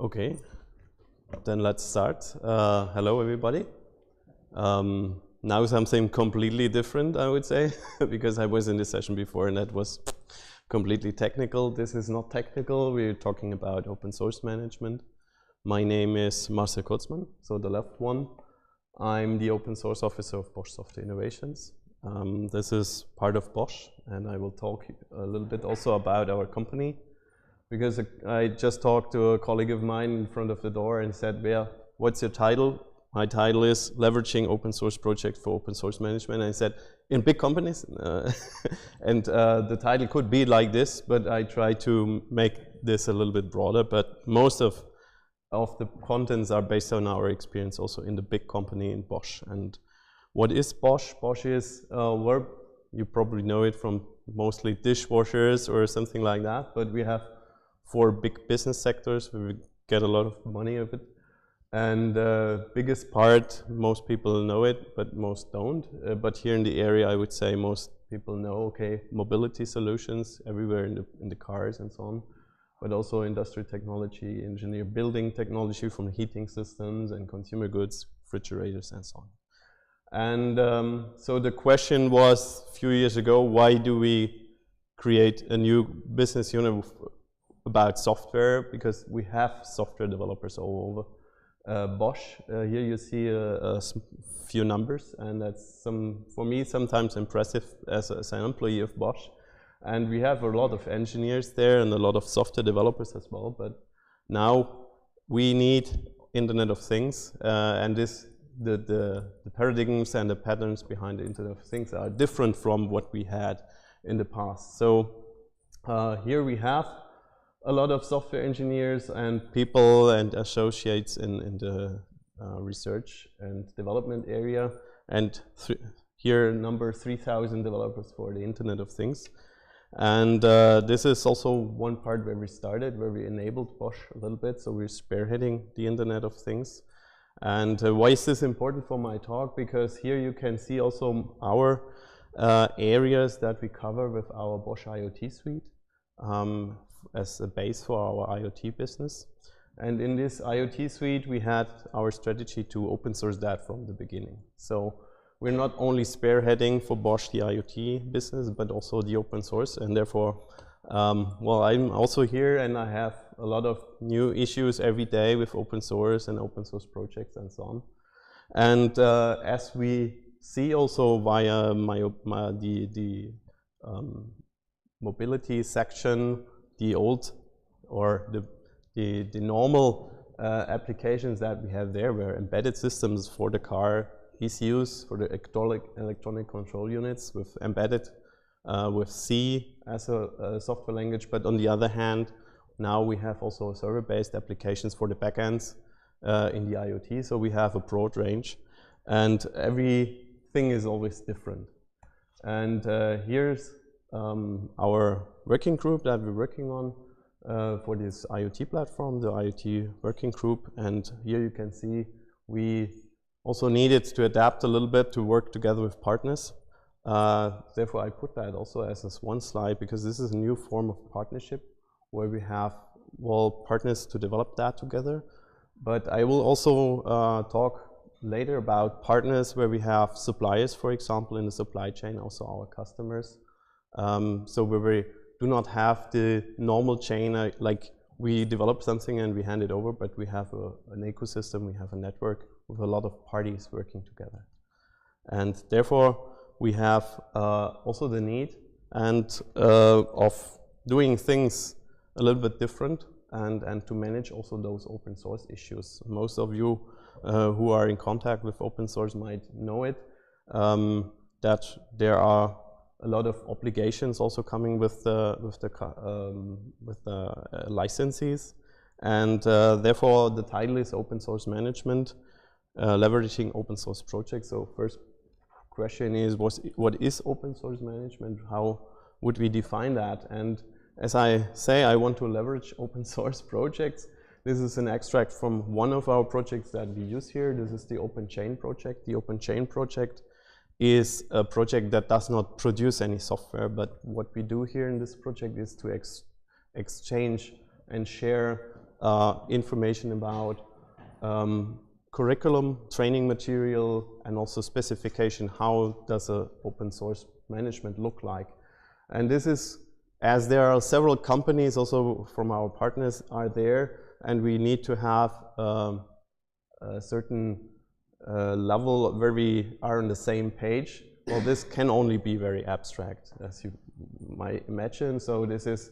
Okay, then let's start. Hello, everybody. Now something completely different, I would say, because I was in this session before and that was completely technical. This is not technical. We're talking about open source management. My name is Marcel Kurzmann, so the left one. I'm the open source officer of Bosch Software Innovations. This is part of Bosch, and I will talk a little bit also about our company. Because I just talked to a colleague of mine in front of the door and said, well, what's your title? My title is Leveraging Open Source Project for Open Source Management. And I said, in big companies? And the title could be like this, but I try to make this a little bit broader. But most of the contents are based on our experience also in the big company in Bosch. And what is Bosch? Bosch is a verb. You probably know it from mostly dishwashers or something like that, but we have 4 big business sectors where we get a lot of money of it. And biggest part, most people know it, but most don't. But here in the area, I would say most people know, okay, mobility solutions everywhere in the cars and so on, but also industrial technology, engineer building technology from heating systems and consumer goods, refrigerators and so on. And so the question was a few years ago, why do we create a new business unit about software? Because we have software developers all over Bosch. Here you see a few numbers, and that's for me sometimes impressive as an employee of Bosch. And we have a lot of engineers there and a lot of software developers as well. But now we need Internet of Things, and the paradigms and the patterns behind the Internet of Things are different from what we had in the past. So here we have a lot of software engineers and people and associates in the research and development area, and here number 3,000 developers for the Internet of Things. And this is also one part where we started, where we enabled Bosch a little bit, so we're spearheading the Internet of Things. And why is this important for my talk? Because here you can see also our areas that we cover with our Bosch IoT suite. As a base for our IoT business. And in this IoT suite, we had our strategy to open source that from the beginning. So we're not only spearheading for Bosch the IoT business, but also the open source. And therefore, well, I'm also here and I have a lot of new issues every day with open source and open source projects and so on. And as we see also via the mobility section, the old or the normal applications that we have there were embedded systems for the car, ECUs for the electronic control units with embedded with C as a software language. But on the other hand, now we have also server-based applications for the backends in the IoT. So we have a broad range, and everything is always different. And here's our working group that we're working on for this IoT platform, the IoT working group. And here you can see we also needed to adapt a little bit to work together with partners. Therefore, I put that also as this one slide, because this is a new form of partnership where we have, well, partners to develop that together. But I will also talk later about partners where we have suppliers, for example, in the supply chain, also our customers. So where we do not have the normal chain, like we develop something and we hand it over, but we have an ecosystem, we have a network with a lot of parties working together. And therefore, we have also the need of doing things a little bit different and to manage also those open source issues. Most of you who are in contact with open source might know it, that there are a lot of obligations also coming with the licenses, and therefore the title is Open Source Management, leveraging open source projects. So first question is, what is open source management? How would we define that? And as I say, I want to leverage open source projects. This is an extract from one of our projects that we use here. This is the Open Chain project. The Open Chain project is a project that does not produce any software, but what we do here in this project is to exchange and share information about curriculum, training material, and also specification. How does a open source management look like? And this is, as there are several companies also from our partners are there, and we need to have a certain level where we are on the same page. Well, this can only be very abstract, as you might imagine. So this is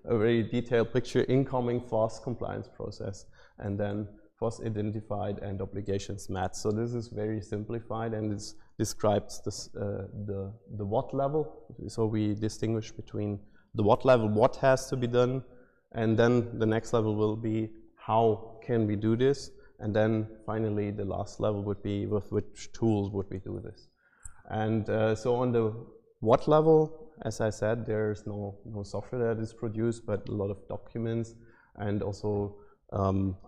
a very detailed picture: incoming FOSS compliance process, and then FOSS identified and obligations met. So this is very simplified, and this describes this, the what level. So we distinguish between the what level, what has to be done, and then the next level will be how can we do this, and then finally the last level would be with which tools would we do this. And so on the what level, as I said, there's no software that is produced, but a lot of documents and also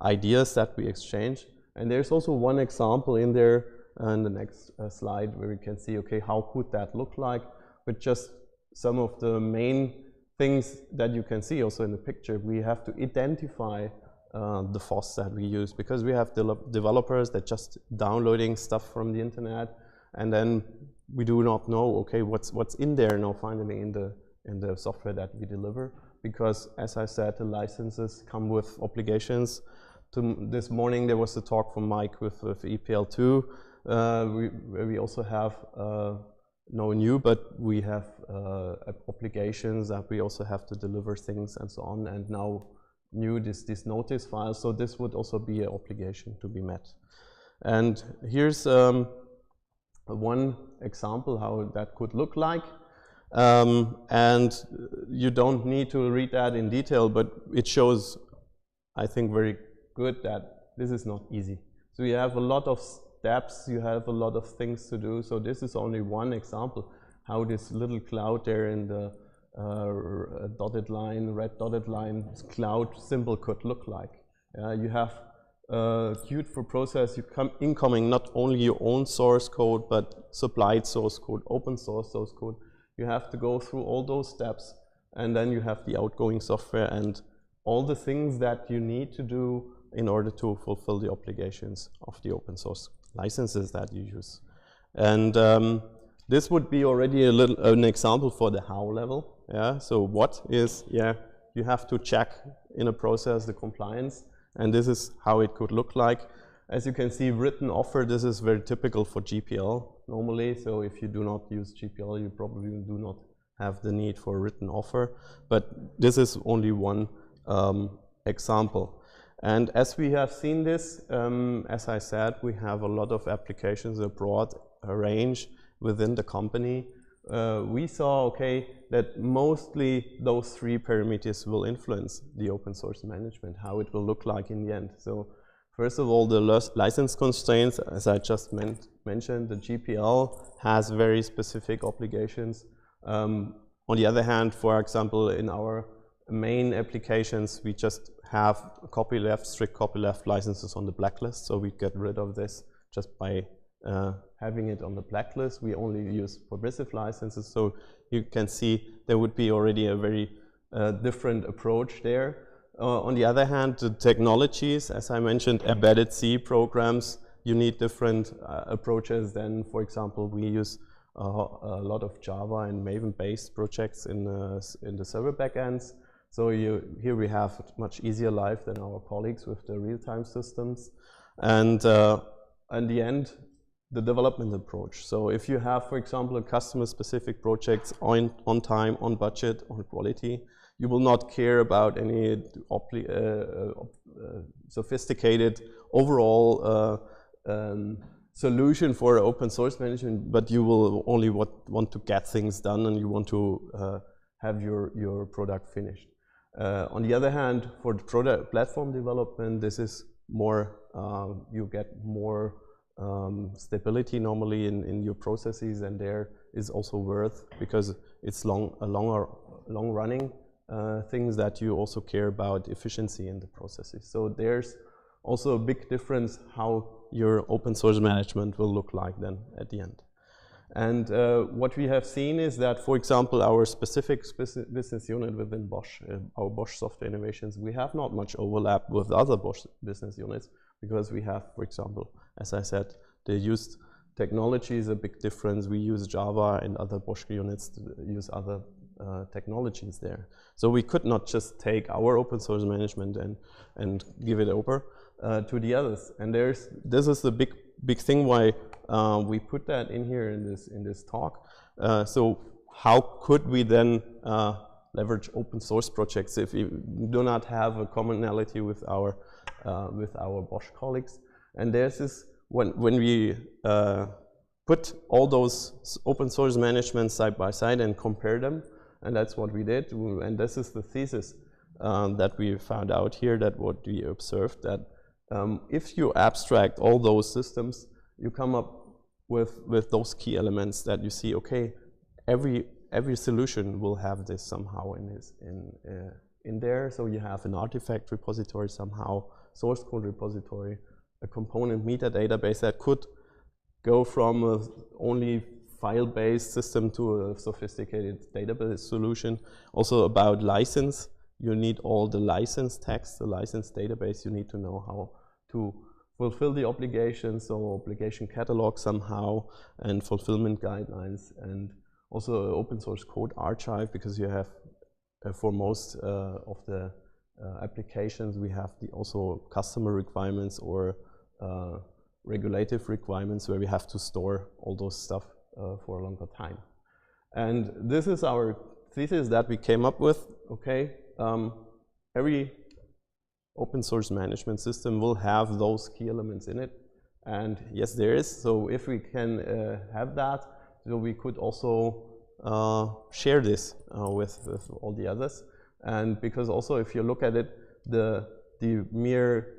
ideas that we exchange. And there's also one example in there in the next slide where we can see, okay, how could that look like, with just some of the main things that you can see also in the picture. We have to identify the FOSS that we use, because we have developers that just downloading stuff from the internet, and then we do not know, okay, what's in there now finally in the software that we deliver, because as I said, the licenses come with obligations. This morning there was a talk from Mike with EPL2, where we also have no new, but we have obligations that we also have to deliver things and so on, and now new this notice file, so this would also be an obligation to be met. And here's one example how that could look like, and you don't need to read that in detail, but it shows, I think, very good that this is not easy. So you have a lot of steps, you have a lot of things to do. So this is only one example how this little cloud there in the dotted line, red dotted line cloud symbol could look like. You have queued for process, you come incoming not only your own source code, but supplied source code, open source source code. You have to go through all those steps, and then you have the outgoing software and all the things that you need to do in order to fulfill the obligations of the open source licenses that you use. And this would be already an example for the how level. Yeah. So what is, you have to check in a process the compliance, and this is how it could look like. As you can see, written offer, this is very typical for GPL normally. So if you do not use GPL, you probably do not have the need for a written offer. But this is only one example. And as we have seen this, as I said, we have a lot of applications, a broad range within the company. We saw, okay, that mostly those three parameters will influence the open source management, how it will look like in the end. So first of all, the license constraints, as I just mentioned, the GPL has very specific obligations. On the other hand, for example, in our main applications, we just have copyleft, strict copyleft licenses on the blacklist, so we get rid of this just by having it on the blacklist. We only use permissive licenses, so you can see there would be already a very different approach there. On the other hand, the technologies, as I mentioned, embedded C programs, you need different approaches than, for example, we use a lot of Java and Maven-based projects in the server backends. So here we have a much easier life than our colleagues with the real-time systems. And in the end, the development approach. So if you have, for example, a customer-specific projects on time, on budget, on quality, you will not care about any sophisticated overall solution for open source management, but you will only want to get things done, and you want to have your product finished. On the other hand, for the product platform development, this is more, you get more stability normally in your processes, and there is also worth, because it's long running things that you also care about efficiency in the processes. So there's also a big difference how your open source management will look like then at the end. And what we have seen is that, for example, our specific business unit within Bosch, our Bosch Software Innovations, we have not much overlap with other Bosch business units because we have, for example, as I said, the used technology is a big difference. We use Java, and other Bosch units use other technologies there. So we could not just take our open source management and give it over to the others. And this is the big thing why we put that in here in this talk. So how could we then leverage open source projects if we do not have a commonality with our Bosch colleagues? And there's this, when we put all those open source management side by side and compare them, and that's what we did. And this is the thesis that we found out here, that what we observed, that if you abstract all those systems, you come up with those key elements that you see, okay, every solution will have this somehow in there. So you have an artifact repository somehow, source code repository, a component metadatabase that could go from a only file-based system to a sophisticated database solution. Also about license, you need all the license tags, the license database. You need to know how to fulfill the obligations, so obligation catalog somehow, and fulfillment guidelines, and also open source code archive, because you have for most of the applications we have also customer requirements or regulative requirements where we have to store all those stuff for a longer time. And this is our thesis that we came up with. Okay, every open source management system will have those key elements in it, and yes, there is. So if we can have that, so we could also share this with all the others. And because also, if you look at it, the mere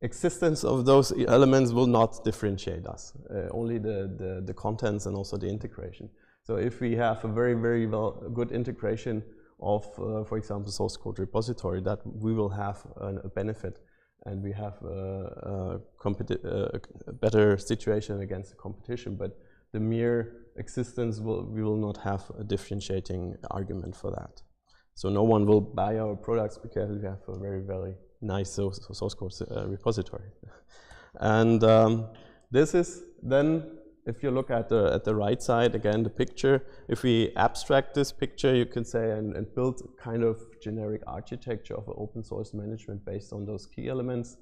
existence of those elements will not differentiate us, only the contents and also the integration. So if we have a very good integration of, for example, source code repository, that we will have a benefit, and we have a better situation against the competition. But the mere existence, we will not have a differentiating argument for that. So no one will buy our products because we have a very nice source code repository. And this is then, if you look at the right side, again, the picture, if we abstract this picture, you can say, and build kind of generic architecture of an open source management based on those key elements,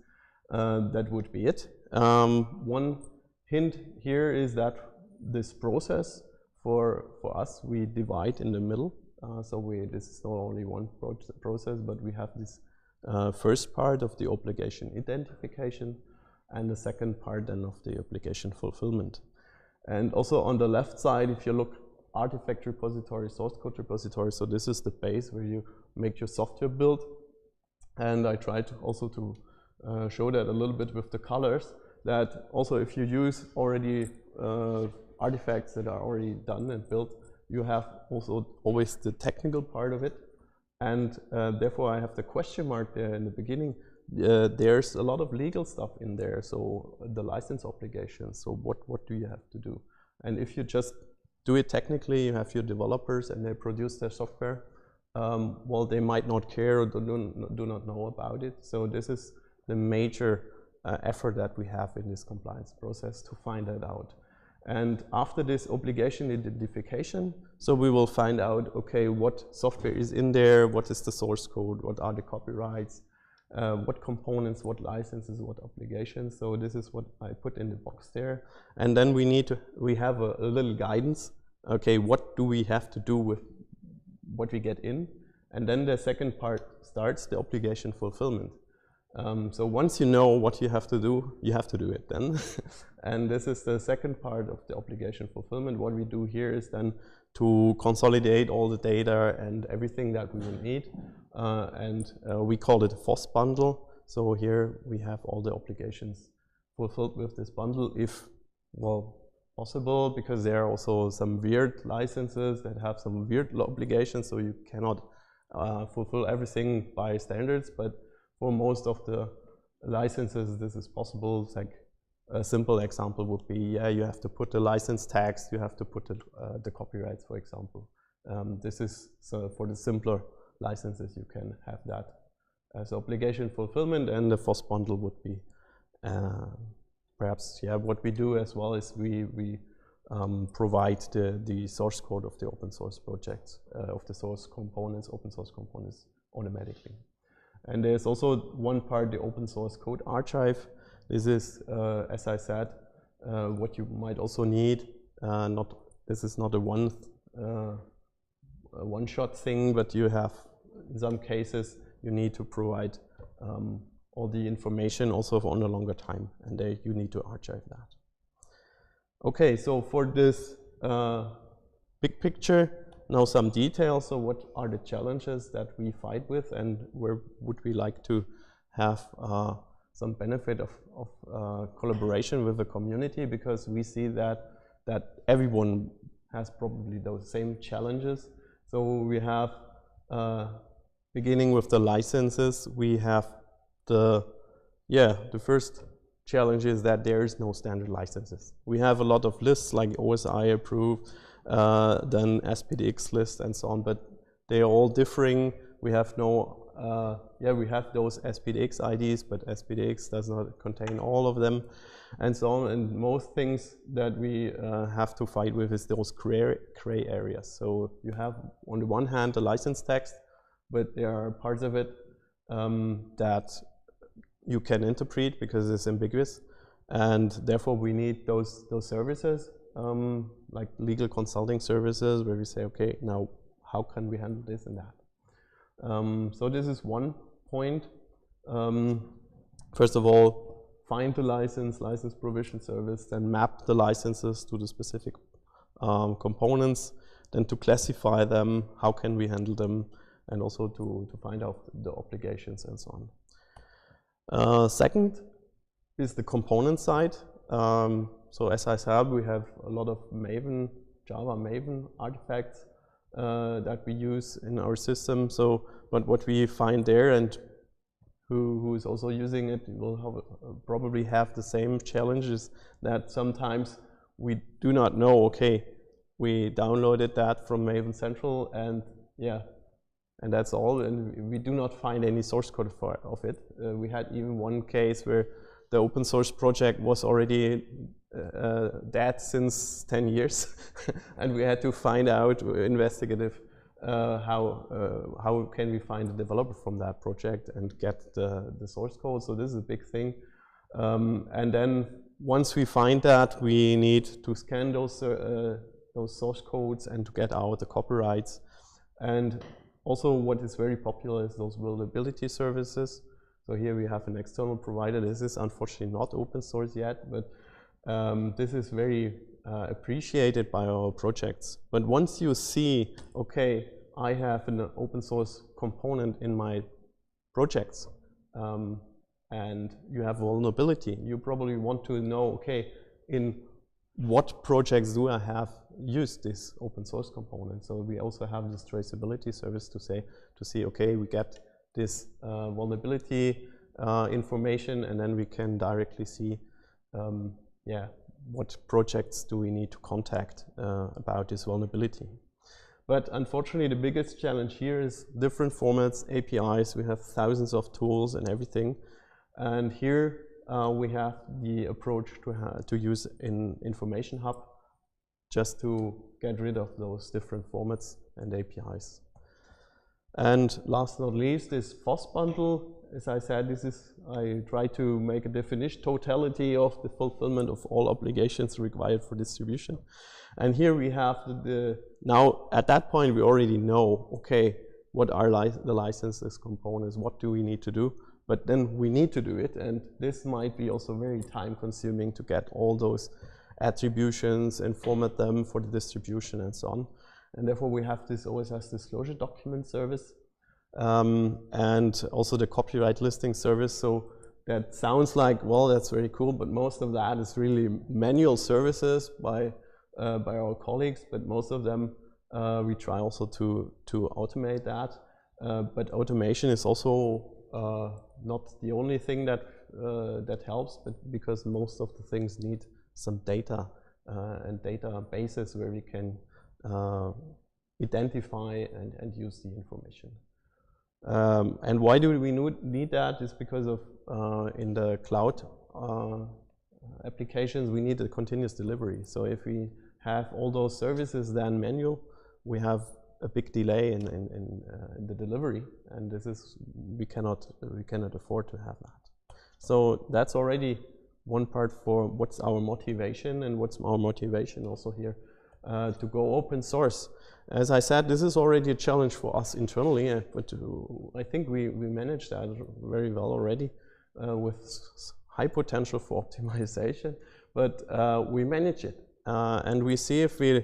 that would be it. One hint here is that this process, for us, we divide in the middle. So this is not only one process, but we have this first part of the obligation identification, and the second part then of the obligation fulfillment. And also on the left side, if you look, artifact repository, source code repository, so this is the base where you make your software build. And I tried also to show that a little bit with the colors, that also if you use already artifacts that are already done and built, you have also always the technical part of it. And therefore I have the question mark there in the beginning. There's a lot of legal stuff in there, so the license obligations, so what do you have to do? And if you just do it technically, you have your developers and they produce their software, well, they might not care or do not know about it. So this is the major effort that we have in this compliance process, to find that out. And after this obligation identification, so we will find out, okay, what software is in there, what is the source code, what are the copyrights, what components, what licenses, what obligations. So this is what I put in the box there. And then we have a little guidance. Okay, what do we have to do with what we get in? And then the second part starts, the obligation fulfillment. So once you know what you have to do it then. And this is the second part of the obligation fulfillment. What we do here is then to consolidate all the data and everything that we will need. We call it a FOSS bundle. So here we have all the obligations fulfilled with this bundle, if, well, possible, because there are also some weird licenses that have some weird obligations, so you cannot fulfill everything by standards, but for most of the licenses this is possible. It's like a simple example would be, yeah, you have to put the license tags, you have to put the copyrights, for example. This is so for the simpler licenses, you can have that as obligation fulfillment, and the FOSS bundle would be perhaps, yeah, what we do as well is we provide the source code of the open source projects, of the source components, open source components automatically. And there's also one part, the open source code archive. This is, as I said, what you might also need. This is not a one-shot thing, but you have, in some cases, you need to provide all the information also on a longer time, and there you need to archive that. Okay, so for this big picture, now some details. So what are the challenges that we fight with, and where would we like to have some benefit of collaboration with the community, because we see that everyone has probably those same challenges. So we have, beginning with the licenses, we have the first challenge is that there is no standard licenses. We have a lot of lists like OSI approved, then SPDX list and so on, but they are all differing. We have no, we have those SPDX IDs, but SPDX does not contain all of them and so on. And most things that we have to fight with is those gray areas. So you have on the one hand the license text, but there are parts of it that you can interpret because it's ambiguous, and therefore we need those services, like legal consulting services, where we say, okay, now how can we handle this and that? So this is one point. First of all, find the license provision service, then map the licenses to the specific components, then to classify them, how can we handle them, and also to find out the obligations and so on. Second is the component side. So as I said, we have a lot of Maven, Java Maven artifacts that we use in our system. So, but what we find there, and who is also using it will probably have the same challenges, that sometimes we do not know, okay, we downloaded that from Maven Central, and yeah, and that's all, and we do not find any source code of it. We had even one case where the open source project was already dead since 10 years, and we had to find out, investigative, how can we find a developer from that project and get the source code. So this is a big thing. And then once we find that, we need to scan those source codes and to get out the copyrights. And also what is very popular is those vulnerability services. So here we have an external provider. This is unfortunately not open source yet, but this is very appreciated by our projects. But once you see, okay, I have an open source component in my projects, and you have vulnerability, you probably want to know, okay, in what projects do I have used this open source component? So we also have this traceability service to see, okay, we get this vulnerability information, and then we can directly see, what projects do we need to contact about this vulnerability. But unfortunately, the biggest challenge here is different formats, APIs. We have thousands of tools and everything, and here we have the approach to use an information hub, just to get rid of those different formats and APIs. And last but not least is FOSS bundle. As I said, I try to make a definition, totality of the fulfillment of all obligations required for distribution. And here we have now at that point we already know, okay, what are the licenses components, what do we need to do? But then we need to do it, and this might be also very time consuming to get all those attributions and format them for the distribution and so on. And therefore we have this OSS disclosure document service, and also the copyright listing service. So that sounds like, well, that's very cool, but most of that is really manual services by our colleagues, but most of them we try also to automate that. But automation is also not the only thing that that helps, but because most of the things need some data and databases where we can identify and use the information. And why do we need that? Is because of in the cloud applications we need a continuous delivery. So if we have all those services then manual, we have a big delay in the delivery, and this is we cannot afford to have that. So that's already one part for what's our motivation, and what's our motivation also here to go open source. As I said, this is already a challenge for us internally, but I think we managed that very well already with high potential for optimization, but we manage it, and we see if we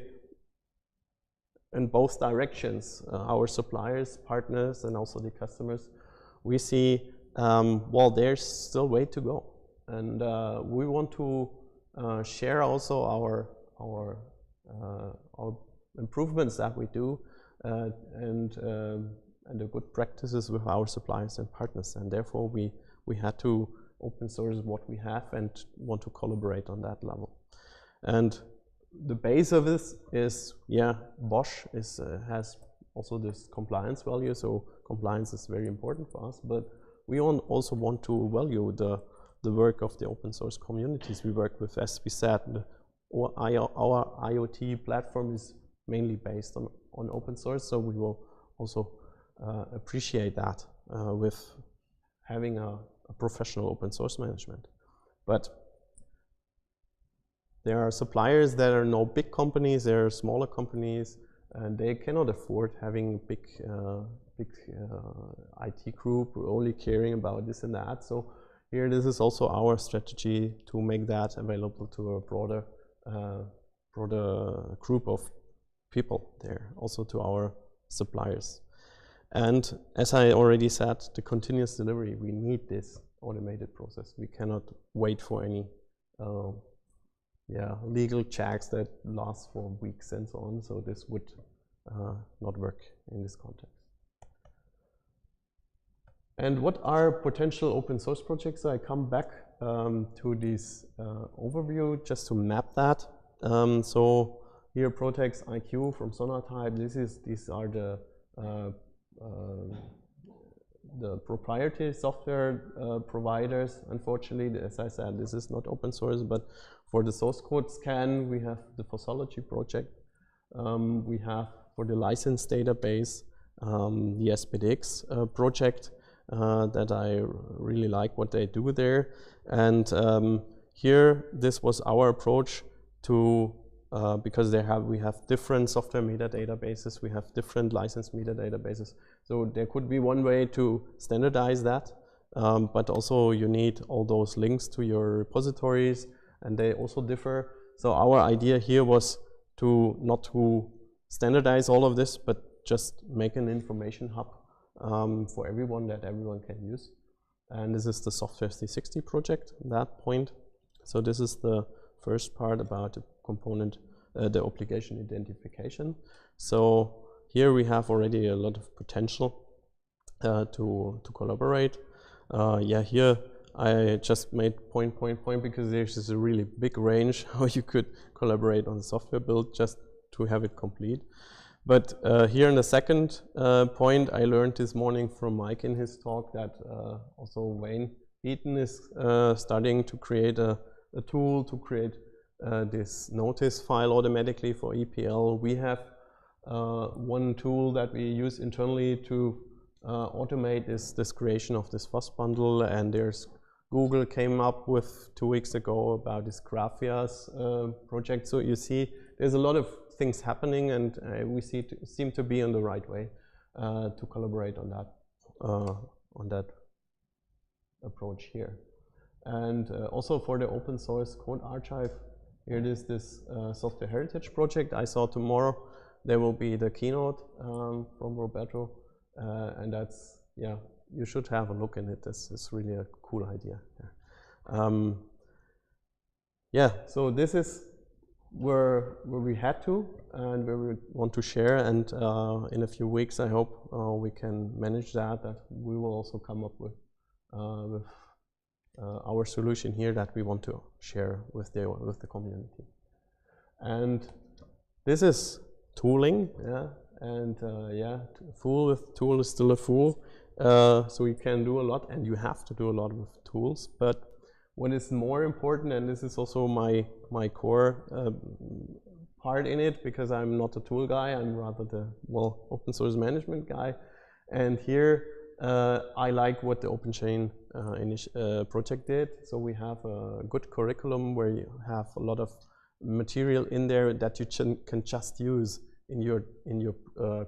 in both directions, our suppliers, partners, and also the customers, we see, well, there's still way to go. And we want to share also our improvements that we do and the good practices with our suppliers and partners. And therefore, we had to open source what we have and want to collaborate on that level. And the base of this is, yeah, Bosch has also this compliance value, so compliance is very important for us, but we also want to value the work of the open source communities we work with. As we said, our IoT platform is mainly based on open source, so we will also appreciate that with having a professional open source management. But there are suppliers that are no big companies, there are smaller companies, and they cannot afford having big IT group only caring about this and that. So here, this is also our strategy to make that available to a broader group of people there, also to our suppliers. And as I already said, the continuous delivery, we need this automated process. We cannot wait for any legal checks that last for weeks and so on. So this would not work in this context. And what are potential open source projects? I come back to this overview just to map that. So here, Protex IQ from Sonatype. These are the proprietary software providers. Unfortunately, as I said, this is not open source, but for the source code scan, we have the Fossology project. We have for the license database, the SPDX project that I really like what they do there. And here, this was our approach to because we have different software metadatabases, we have different license metadatabases. So there could be one way to standardize that, but also you need all those links to your repositories, and they also differ. So our idea here was not to standardize all of this, but just make an information hub for everyone that everyone can use. And this is the Software 360 project at that point. So this is the first part about the component, the obligation identification. So here we have already a lot of potential to collaborate. Here I just made point because there's this really big range how you could collaborate on the software build just to have it complete. But here in the second point, I learned this morning from Mike in his talk that also Wayne Eaton is starting to create a tool to create this notice file automatically for EPL. We have one tool that we use internally to automate this creation of this FOSS bundle, and there's Google came up with 2 weeks ago about this Graphias project. So you see there's a lot of things happening, and we seem to be on the right way to collaborate on that approach here. And also for the open source code archive, here it is this software heritage project. I saw tomorrow there will be the keynote from Roberto, and that's, yeah, you should have a look in it. This is really a cool idea. So this is where we had to and where we want to share, and in a few weeks I hope we can manage that we will also come up with our solution here that we want to share with the community. And this is tooling, yeah, and yeah, fool with tool is still a fool. So you can do a lot, and you have to do a lot with tools. But what is more important, and this is also my core part in it, because I'm not a tool guy, I'm rather the open source management guy. And here I like what the OpenChain project did. So we have a good curriculum where you have a lot of material in there that you can just use in your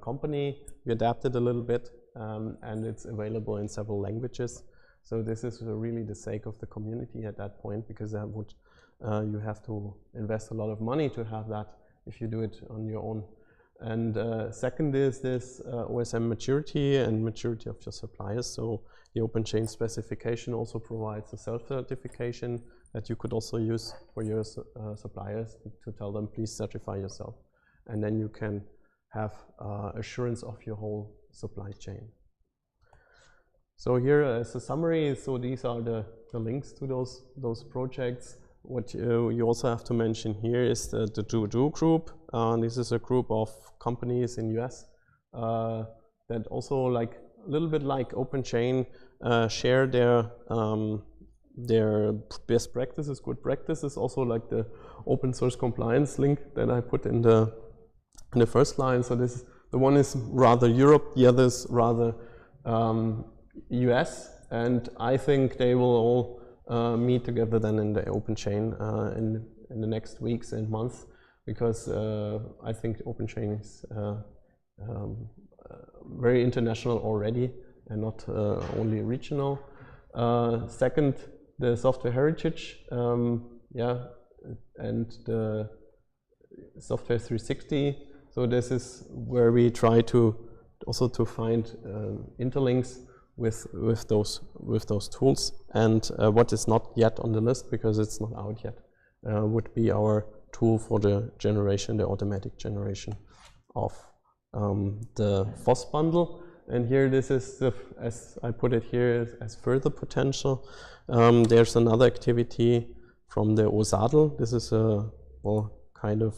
company. We adapt it a little bit, and it's available in several languages. So this is really the sake of the community at that point, because that would you have to invest a lot of money to have that if you do it on your own. And second is this OSM maturity and maturity of your suppliers. So the OpenChain specification also provides a self-certification that you could also use for your suppliers to tell them, please certify yourself. And then you can have assurance of your whole supply chain. So here as a summary, so these are the links to those projects. What you also have to mention here is the Do group. This is a group of companies in US that also, like a little bit like OpenChain, share their best practices, good practices. Also like the open source compliance link that I put in the first line. So this, the one is rather Europe, the other is rather US, and I think they will all meet together then in the OpenChain in the next weeks and months, because I think OpenChain is very international already and not only regional. Second, the software heritage, yeah, and the software 360. So this is where we try to also to find interlinks with those tools. And what is not yet on the list, because it's not out yet, would be our tool for the automatic generation of the FOSS bundle. And here, this is as I put it here, as further potential. There's another activity from the OSADL. This is a kind of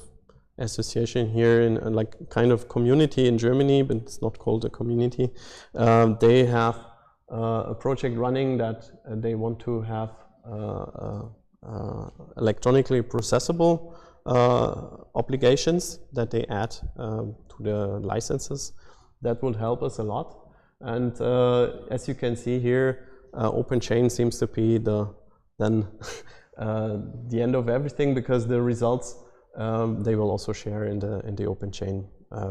association here in like kind of community in Germany, but it's not called a community. They have a project running that they want to have electronically processable obligations that they add to the licenses. That will help us a lot. And as you can see here, OpenChain seems to be the end of everything, because the results they will also share in the OpenChain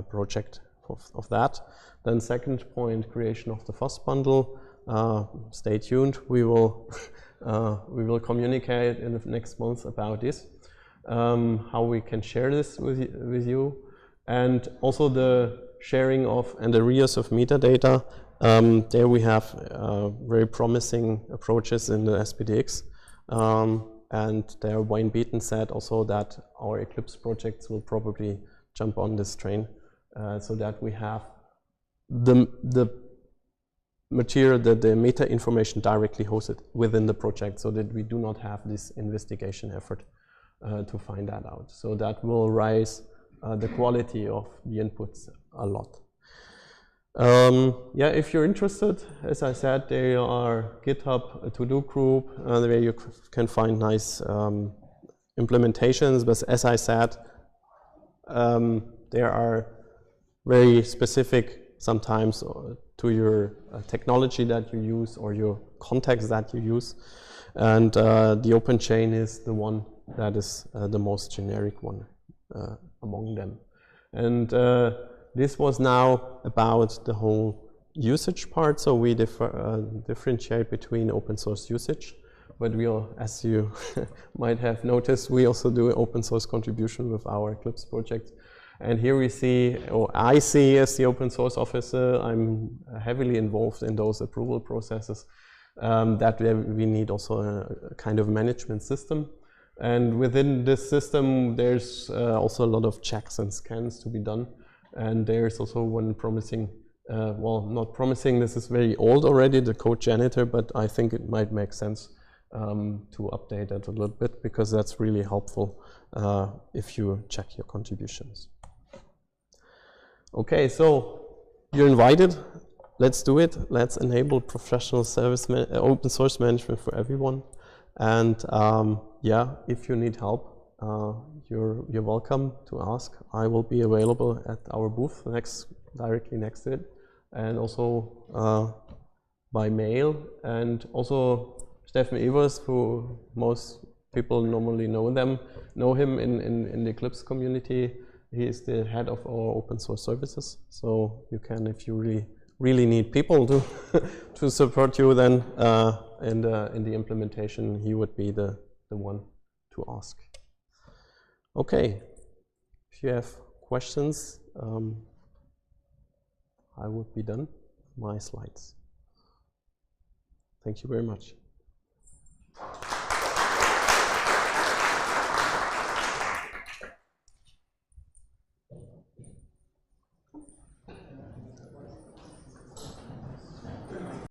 project of that. Then second point, creation of the FOSS bundle. Stay tuned. We will communicate in the next months about this, how we can share this with you, and also the sharing of and the reuse of metadata. There we have very promising approaches in the SPDX. And there Wayne Beaton said also that our Eclipse projects will probably jump on this train, so that we have the material, the meta information directly hosted within the project, so that we do not have this investigation effort to find that out. So that will raise the quality of the inputs a lot. Yeah, if you're interested, as I said, there are GitHub to-do group where you can find nice implementations. But as I said, there are very specific sometimes to your technology that you use or your context that you use. And the OpenChain is the one that is the most generic one among them. And this was now about the whole usage part. So we differentiate between open source usage, but we all, as you might have noticed, we also do open source contribution with our Eclipse project. And here we see, or I see as the open source officer, I'm heavily involved in those approval processes, that we need also a kind of management system. And within this system, there's also a lot of checks and scans to be done. And there's also one promising, well, not promising, this is very old already, the code janitor, but I think it might make sense to update it a little bit, because that's really helpful if you check your contributions. Okay, so you're invited. Let's do it. Let's enable professional service open source management for everyone. And yeah, if you need help, you're welcome to ask. I will be available at our booth directly next to it, and also by mail. And also Steffen Evers, who most people normally know him in the Eclipse community. He is the head of our open source services. So you can, if you really need people to to support you, then in the implementation, he would be the one to ask. Okay, if you have questions, I would be done with my slides. Thank you very much.